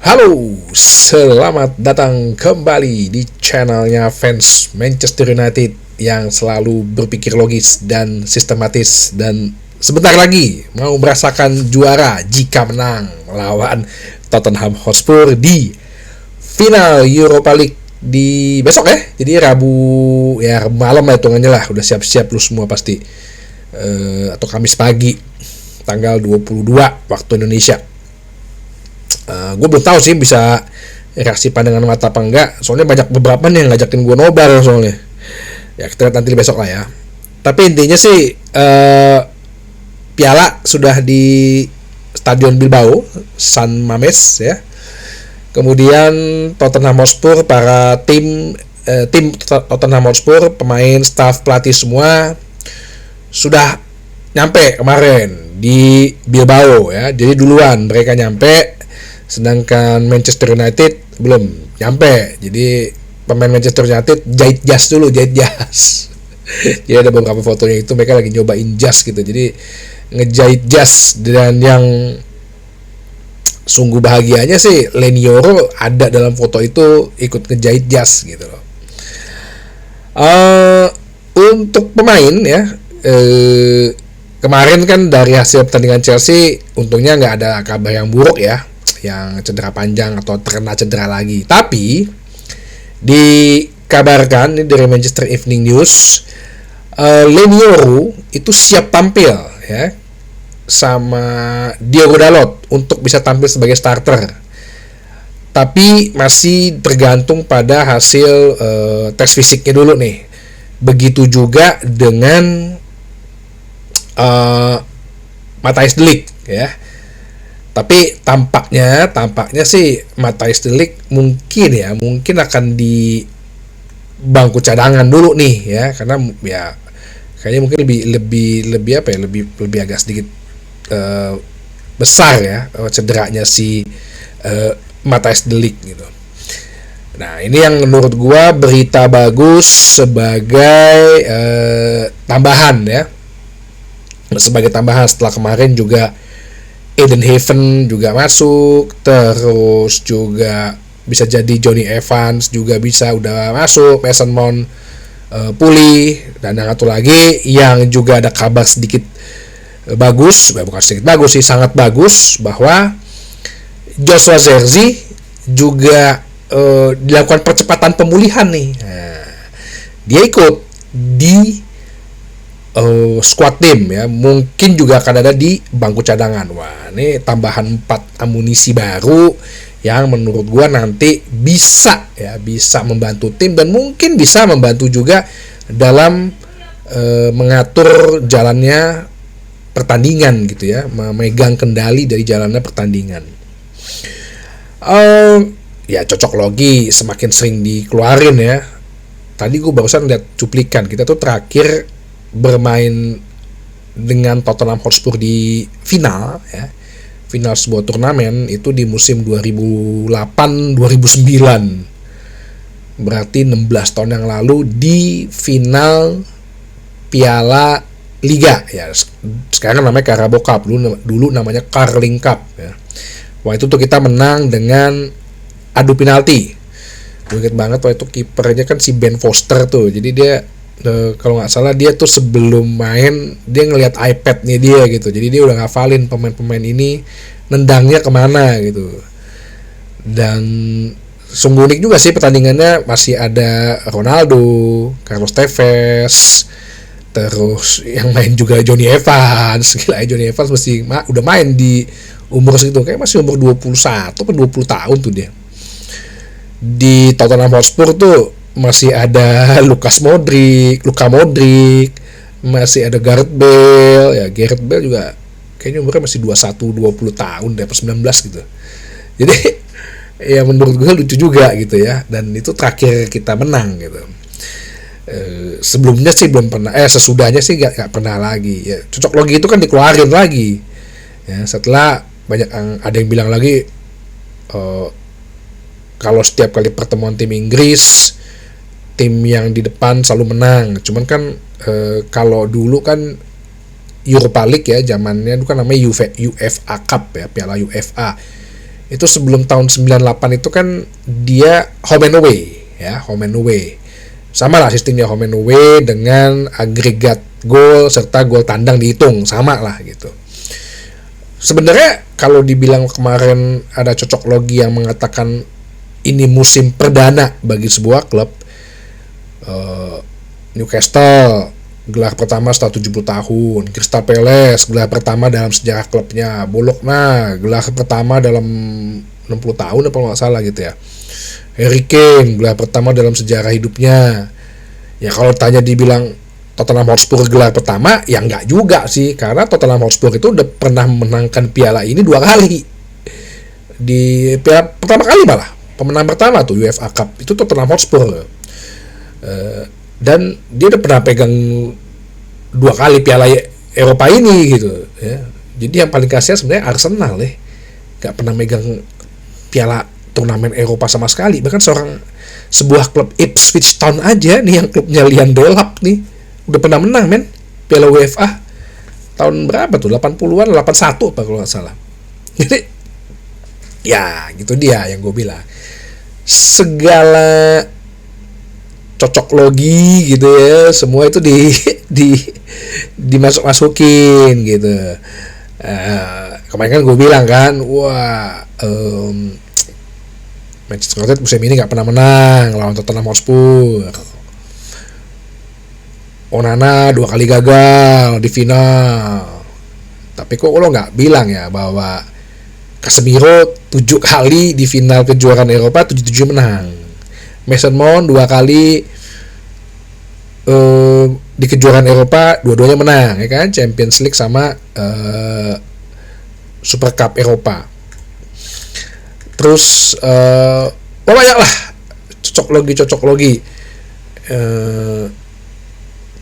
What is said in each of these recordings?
Halo, selamat datang kembali di channelnya fans Manchester United yang selalu berpikir logis dan sistematis dan sebentar lagi mau merasakan juara jika menang melawan Tottenham Hotspur di final Europa League di besok ya. Jadi Rabu malam lah hitungannya lah, udah siap-siap lu semua pasti. Atau Kamis pagi tanggal 22 waktu Indonesia. Gue belum tahu sih bisa reaksi pandangan mata apa enggak, soalnya banyak beberapa nih yang ngajakin gue nobar soalnya. Ya kita lihat nanti besok lah ya. Tapi intinya sih piala sudah di Stadion Bilbao San Mames ya. Kemudian Tottenham Hotspur, para tim Tottenham Hotspur, pemain, staff, pelatih semua sudah nyampe kemarin di Bilbao ya. Jadi duluan mereka nyampe, sedangkan Manchester United belum nyampe. Jadi pemain Manchester United jahit jas dulu. Jadi ada beberapa fotonya itu mereka lagi nyobain jas gitu. Jadi ngejahit jas, dan yang sungguh bahagianya sih Lenioro ada dalam foto itu ikut ngejahit jas gitu loh. Untuk pemain ya, kemarin kan dari hasil pertandingan Chelsea untungnya nggak ada kabar yang buruk ya, yang cedera panjang atau terkena cedera lagi. Tapi dikabarkan ini dari Manchester Evening News, Lenioro itu siap tampil ya sama Diogo Dalot untuk bisa tampil sebagai starter. Tapi masih tergantung pada hasil tes fisiknya dulu nih. Begitu juga dengan Matthijs de Ligt ya. Tapi tampaknya sih Matthijs de Ligt mungkin akan di bangku cadangan dulu nih ya, karena ya kayaknya mungkin lebih agak sedikit besar ya cederanya si Matthijs de Ligt gitu. Nah, ini yang menurut gua berita bagus sebagai tambahan ya. Sebagai tambahan setelah kemarin juga Eden Haven juga masuk, terus juga bisa jadi Johnny Evans juga udah masuk, Mason Mount pulih, dan yang satu lagi yang juga ada kabar sedikit bagus, bukan sedikit bagus sih, sangat bagus, bahwa Joshua Zirkzee juga dilakukan percepatan pemulihan nih. Nah, dia ikut di squad tim ya, mungkin juga akan ada di bangku cadangan. Wah, ini tambahan 4 amunisi baru yang menurut gua nanti bisa membantu tim, dan mungkin bisa membantu juga dalam mengatur jalannya pertandingan gitu ya, memegang kendali dari jalannya pertandingan. Ya cocok logi semakin sering dikeluarin ya. Tadi gue barusan lihat cuplikan, kita tuh terakhir bermain dengan Tottenham Hotspur di final sebuah turnamen itu di musim 2008-2009, berarti 16 tahun yang lalu, di final Piala Liga ya, sekarang namanya Carabao Cup, dulu namanya Carling Cup ya. Wah, itu tuh kita menang dengan adu penalti. Gue inget banget waktu itu kipernya kan si Ben Foster tuh. Jadi dia kalau nggak salah dia tuh sebelum main dia ngelihat iPad-nya dia gitu. Jadi dia udah ngafalin pemain-pemain ini nendangnya kemana gitu. Dan sungguh unik juga sih pertandingannya, masih ada Ronaldo, Carlos Tevez, terus yang main juga Johnny Evans. Gila, Johnny Evans udah main di umur segitu, kayak masih umur 21 atau 20 tahun tuh dia. Di Tottenham Hotspur tuh masih ada Luka Modric, masih ada Gareth Bale. Ya, Gareth Bale juga kayaknya umurnya masih 21-20 tahun deh, 19 gitu. Jadi ya menurut gue lucu juga gitu ya. Dan itu terakhir kita menang gitu. Sebelumnya sih belum pernah, sesudahnya sih gak pernah lagi ya. Cocok logi itu kan dikeluarin lagi ya, setelah ada yang bilang lagi kalau setiap kali pertemuan tim Inggris, tim yang di depan selalu menang. Cuman kan kalau dulu kan Europa League ya, zamannya itu kan namanya UEFA Cup ya, Piala UEFA. Itu sebelum tahun 98 itu kan dia home and away ya, home and away. Sama lah sistemnya home and away dengan agregat gol serta gol tandang dihitung, sama lah gitu. Sebenarnya kalau dibilang kemarin ada cocok logi yang mengatakan ini musim perdana bagi sebuah klub, Newcastle gelar pertama setelah 70 tahun, Crystal Palace gelar pertama dalam sejarah klubnya, Bologna gelar pertama dalam 60 tahun apa nggak salah gitu ya, Harry Kane gelar pertama dalam sejarah hidupnya. Ya kalau tanya dibilang Tottenham Hotspur gelar pertama, ya nggak juga sih, karena Tottenham Hotspur itu udah pernah memenangkan piala ini 2 kali. Di piala pertama kali malah pemenang pertama tuh UEFA Cup itu Tottenham Hotspur. Dan dia udah pernah pegang 2 kali piala Eropa ini gitu ya. Jadi yang paling kasihan sebenarnya Arsenal nggak pernah megang piala turnamen Eropa sama sekali. Bahkan sebuah klub Ipswich Town aja nih, yang klubnya Lian Delap nih, udah pernah menang men piala UEFA tahun berapa tuh, 80-an, 81 apa kalau nggak salah. Jadi ya gitu dia yang gue bilang, segala cocok logi gitu ya, semua itu dimasuk-masukin gitu. Kemarin kan gue bilang kan, wah Manchester United musim ini nggak pernah menang lawan Tottenham Hotspur. Onana 2 kali gagal di final. Tapi kok lo nggak bilang ya bahwa Casemiro 7 kali di final kejuaraan Eropa 7-7 menang. Mason Mount 2 kali di kejuaraan Eropa 2-2-nya menang ya kan, Champions League sama Super Cup Eropa. Terus banyak lah cocok logi.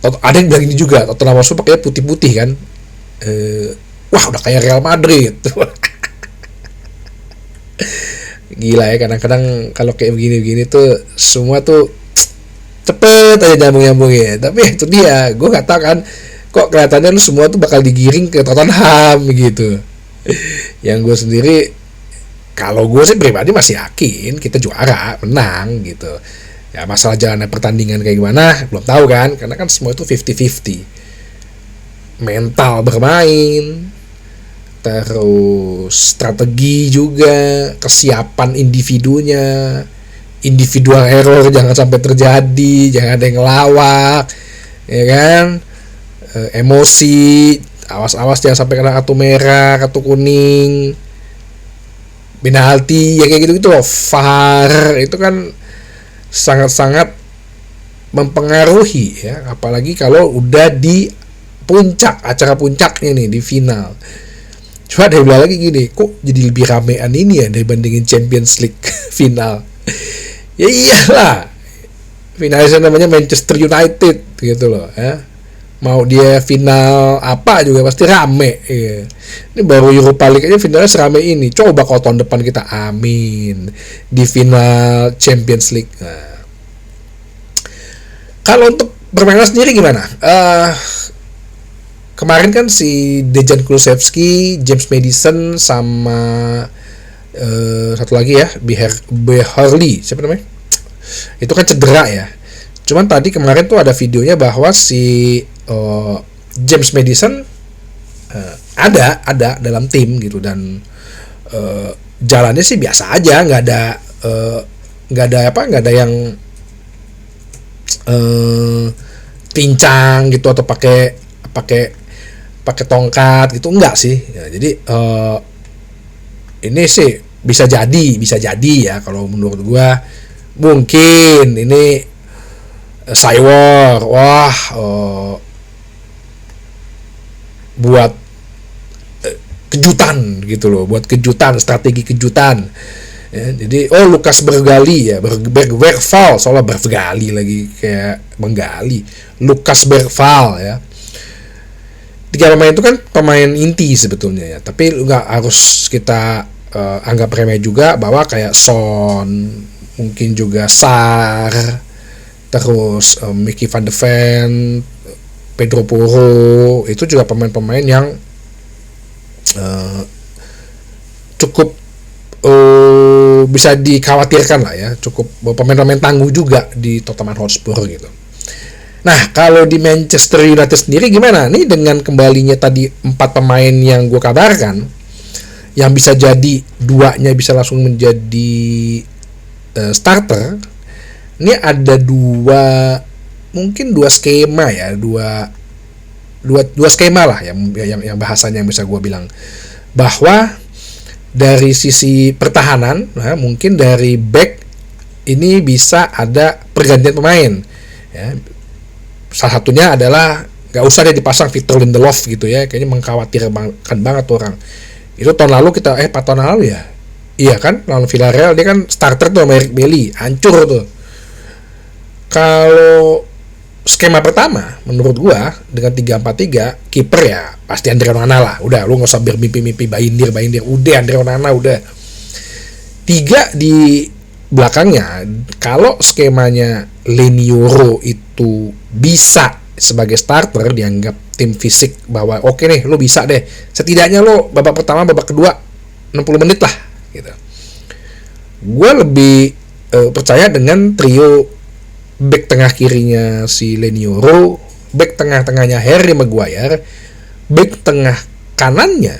Ada yang bilang ini juga, Tottenham Hotspur pakai putih-putih kan, wah udah kayak Real Madrid. Gila ya, kadang-kadang kalau kayak begini-begini tuh semua tuh cepet aja nyambung-nyambungnya. Tapi itu dia, gue nggak tahu kan, kok kelihatannya lu semua tuh bakal digiring ke Tottenham gitu. Yang gue sendiri, kalau gue sih pribadi masih yakin kita juara, menang gitu. Ya masalah jalannya pertandingan kayak gimana belum tahu kan, karena kan semua itu 50-50. Mental bermain, terus strategi juga, kesiapan individunya, individual error jangan sampai terjadi, jangan ada yang ngelawak ya kan, emosi, awas jangan sampai kena kartu merah, kartu kuning, penalti ya kayak gitu loh. VAR itu kan sangat-sangat mempengaruhi ya, apalagi kalau udah di acara puncaknya nih, di final. Cuma dia bilang lagi gini, kok jadi lebih ramean ini ya dibandingin Champions League final. Ya iyalah, finalisnya namanya Manchester United gitu loh ya. Mau dia final apa juga pasti rame ya. Ini baru Europa League aja finalnya serame ini. Coba kalau tahun depan kita amin di final Champions League. Nah, kalau untuk permainan sendiri gimana? Kemarin kan si Dejan Kulusevski, James Maddison sama satu lagi ya, Beharley, siapa namanya? Itu kan cedera ya. Cuman tadi kemarin tuh ada videonya bahwa si James Maddison ada dalam tim gitu, dan jalannya sih biasa aja, nggak ada yang pincang gitu atau pakai tongkat gitu, enggak sih ya. Jadi ini sih bisa jadi ya, kalau menurut gua mungkin ini Cywar buat kejutan gitu loh, strategi kejutan ya. Jadi Lukas Bergali ya, Bergval, soalnya Bergali lagi kayak menggali, Lukas Bergval ya. 3 pemain itu kan pemain inti sebetulnya ya, tapi nggak harus kita anggap remeh juga, bahwa kayak Son, mungkin juga Sar, terus Mickey van de Ven, Pedro Porro, itu juga pemain-pemain yang cukup bisa dikhawatirkan lah ya, cukup pemain-pemain tangguh juga di Tottenham Hotspur gitu. Nah, kalau di Manchester United sendiri gimana? Nih dengan kembalinya tadi 4 pemain yang gue kabarkan, yang bisa jadi 2-nya bisa langsung menjadi starter. Ini ada mungkin dua skema ya, dua skema lah yang bahasanya yang bisa gue bilang, bahwa dari sisi pertahanan, nah, mungkin dari back ini bisa ada pergantian pemain ya. Salah satunya adalah gak usah deh dipasang Victor Lindelof gitu ya, kayaknya mengkhawatirkan banget orang. Itu tahun lalu 4 tahun lalu ya, iya kan, lawan Villarreal dia kan starter tuh sama Eric Bailly, hancur tuh. Kalau skema pertama menurut gua dengan 3-4-3, kiper ya pasti Andre Onana lah, udah lu gak usah bermimpi-mimpi Baindir, udah Andre Onana udah. 3 di belakangnya, kalau skemanya Lenioro itu bisa sebagai starter, dianggap tim fisik bahwa oke nih, lo bisa deh, setidaknya lo babak pertama babak kedua 60 menit lah gitu. Gue lebih percaya dengan trio back tengah kirinya si Lenioro, back tengahnya Harry Maguire, back tengah kanannya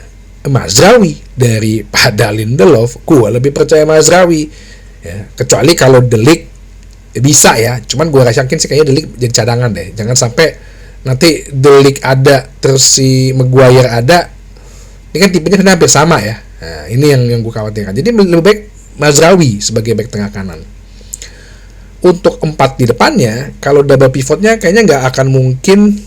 Mazraoui daripada Lindelof. Gue lebih percaya Mazraoui ya, kecuali kalau De Ligt bisa ya, cuman gue yakin sih kayaknya De Ligt jadi cadangan deh, jangan sampai nanti De Ligt ada terus si Maguire ada, ini kan tipenya hampir sama ya. Nah, ini yang gue khawatirkan, jadi lebih baik Mazraoui sebagai back tengah kanan. Untuk 4 di depannya, kalau double pivotnya kayaknya nggak akan mungkin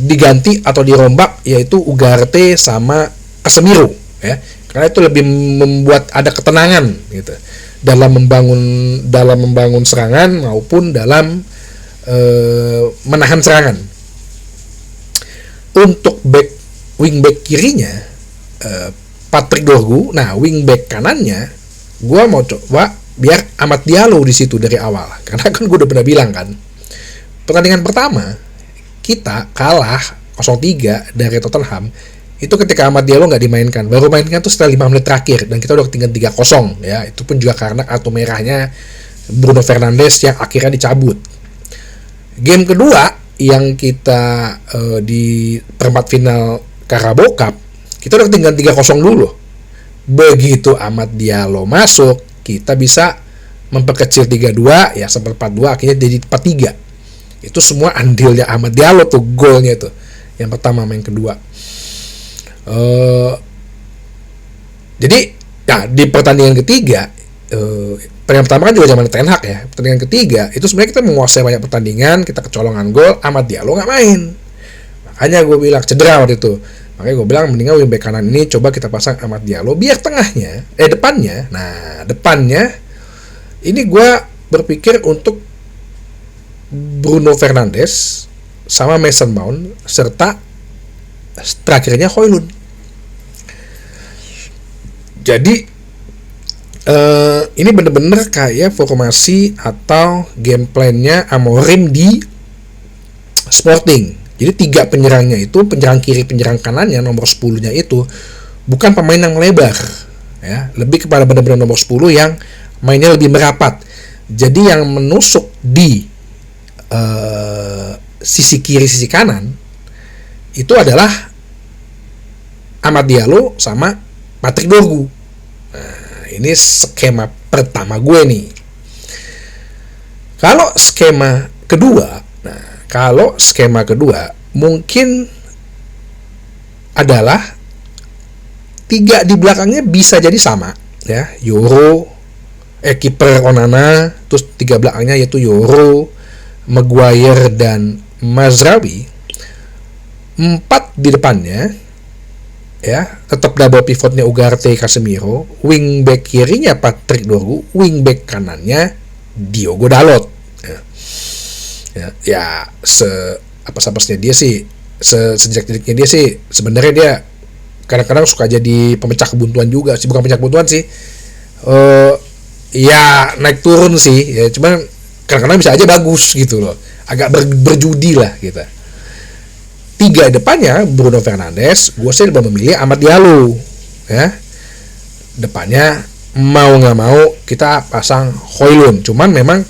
diganti atau dirombak, yaitu Ugarte sama Casemiro ya, karena itu lebih membuat ada ketenangan gitu dalam membangun serangan maupun dalam menahan serangan. Untuk wingback kirinya Patrick Dorgu, nah wingback kanannya gue mau coba biar Amad Diallo di situ dari awal, karena kan gue udah pernah bilang kan, pertandingan pertama kita kalah 0-3 dari Tottenham itu ketika Amad Diallo nggak dimainkan, baru mainkan tuh setelah 5 menit terakhir, dan kita udah ketinggalan 3-0 ya. Itu pun juga karena kartu merahnya Bruno Fernandes yang akhirnya dicabut. Game kedua yang kita di perempat final Carabao Cup, kita udah ketinggalan 3-0 dulu. Begitu Amad Diallo masuk, kita bisa memperkecil 3-2 ya, sampai 4-2 akhirnya jadi 4-3. Itu semua andilnya Amad Diallo tuh, golnya tuh yang pertama sama yang kedua. Jadi nah, di pertandingan ketiga, pertandingan pertama kan juga zaman Ten Hag ya, pertandingan ketiga itu sebenarnya kita menguasai banyak pertandingan, kita kecolongan gol, Amad Diallo nggak main, makanya gue bilang cedera waktu itu. Makanya gue bilang mendingan wingback kanan ini coba kita pasang Amad Diallo, biar depannya ini gue berpikir untuk Bruno Fernandes sama Mason Mount serta terakhirnya Højlund. Jadi ini bener-bener kayak formasi atau game plan-nya Amorim di Sporting. Jadi 3 penyerangnya itu, penyerang kiri, penyerang kanannya, nomor 10-nya itu bukan pemain yang melebar ya, lebih kepada benar-benar nomor 10 yang mainnya lebih merapat. Jadi yang menusuk di sisi kiri, sisi kanan itu adalah Amad Diallo sama Patrick Dorgu. Nah, ini skema pertama gue nih. Kalau skema kedua mungkin adalah 3 di belakangnya bisa jadi sama ya, kiper Onana, terus 3 belakangnya yaitu Yoro, Maguire dan Mazraoui. 4 di depannya ya, tetap double pivotnya Ugarte, Casemiro, wingback kirinya Patrick Dorgu, wingback kanannya Diogo Dalot. Ya apa-apasnya dia sih, sejak-jejaknya dia sih sebenarnya dia kadang-kadang suka jadi pemecah kebuntuan juga sih, bukan pemecah kebuntuan sih, ya naik turun sih ya, cuman kadang-kadang bisa aja bagus gitu loh, agak berjudi lah gitu. 3 depannya Bruno Fernandes, gue sih lebih memilih Amad Diallo ya. depannya mau nggak mau kita pasang Højlund. Cuman memang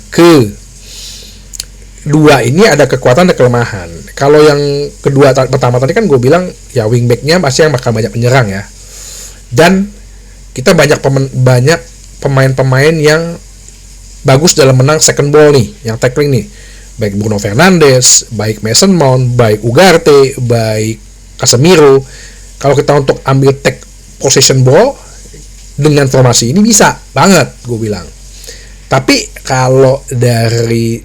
dua ini ada kekuatan dan kelemahan. Kalau yang kedua pertama tadi kan gue bilang ya wingbacknya pasti yang bakal banyak menyerang ya. Dan kita banyak pemain-pemain yang bagus dalam menang second ball nih, yang tackling nih. Baik Bruno Fernandes, baik Mason Mount, baik Ugarte, baik Casemiro. Kalau kita untuk ambil take possession ball dengan formasi ini bisa banget gue bilang. Tapi kalau dari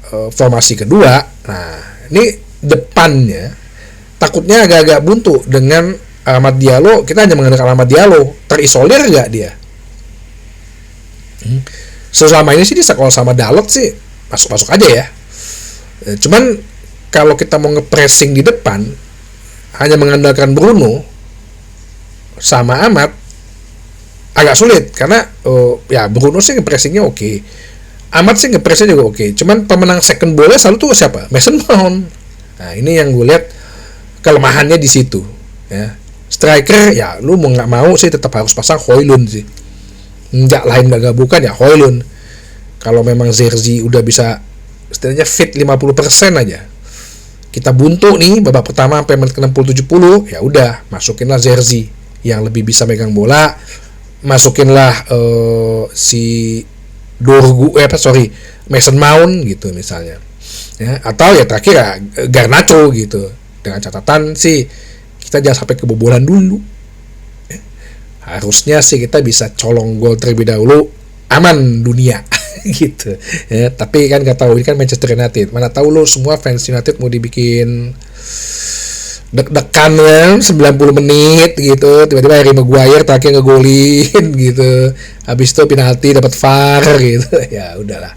formasi kedua, nah ini depannya takutnya agak-agak buntu dengan Amad Diallo. Kita hanya mengandalkan Amad Diallo, terisolir nggak dia? Selama ini sih dia kalau sama Dalot sih masuk-masuk aja ya. Cuman kalau kita mau nge-pressing di depan hanya mengandalkan Bruno sama Amad agak sulit karena ya Bruno sih nge-pressingnya oke. Amat sih nge-pressnya juga oke. Cuman pemenang second ball-nya selalu tuh siapa? Mason Mount. Nah ini yang gue lihat kelemahannya di situ ya. Striker ya lu mau nggak mau sih tetap harus pasang Højlund sih. Nggak lain nggak bukan ya Højlund. Kalau memang Zerzi udah bisa setidaknya fit 50% aja, kita buntu nih babak pertama sampai menit 60-70, ya udah masukinlah Zerzi yang lebih bisa megang bola, masukinlah si Mason Mount gitu misalnya ya, atau ya terakhir ya Garnacho gitu, dengan catatan sih kita jangan sampai kebobolan dulu ya. Harusnya sih kita bisa colong gol terlebih dahulu, aman dunia gitu ya. Tapi kan nggak tahu, ini kan Manchester United, mana tahu lo semua fans United mau dibikin deg-degan ya 90 menit gitu, tiba-tiba Harry Maguire terakhir ngegolin gitu, habis itu penalti dapat VAR gitu. Ya udahlah.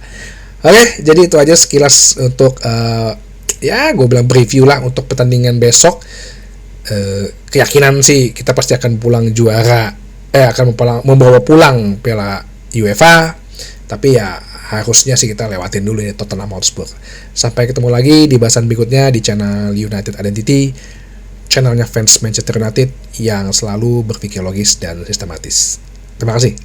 Oke, jadi itu aja sekilas untuk ya gue bilang preview lah untuk pertandingan besok. Keyakinan sih kita pasti akan pulang juara, akan membawa pulang Piala UEFA. Tapi ya harusnya sih kita lewatin dulu ya Tottenham Hotspur. Sampai ketemu lagi di bahasan berikutnya di channel United Identity, channelnya fans Manchester United yang selalu berpikir logis dan sistematis. Terima kasih.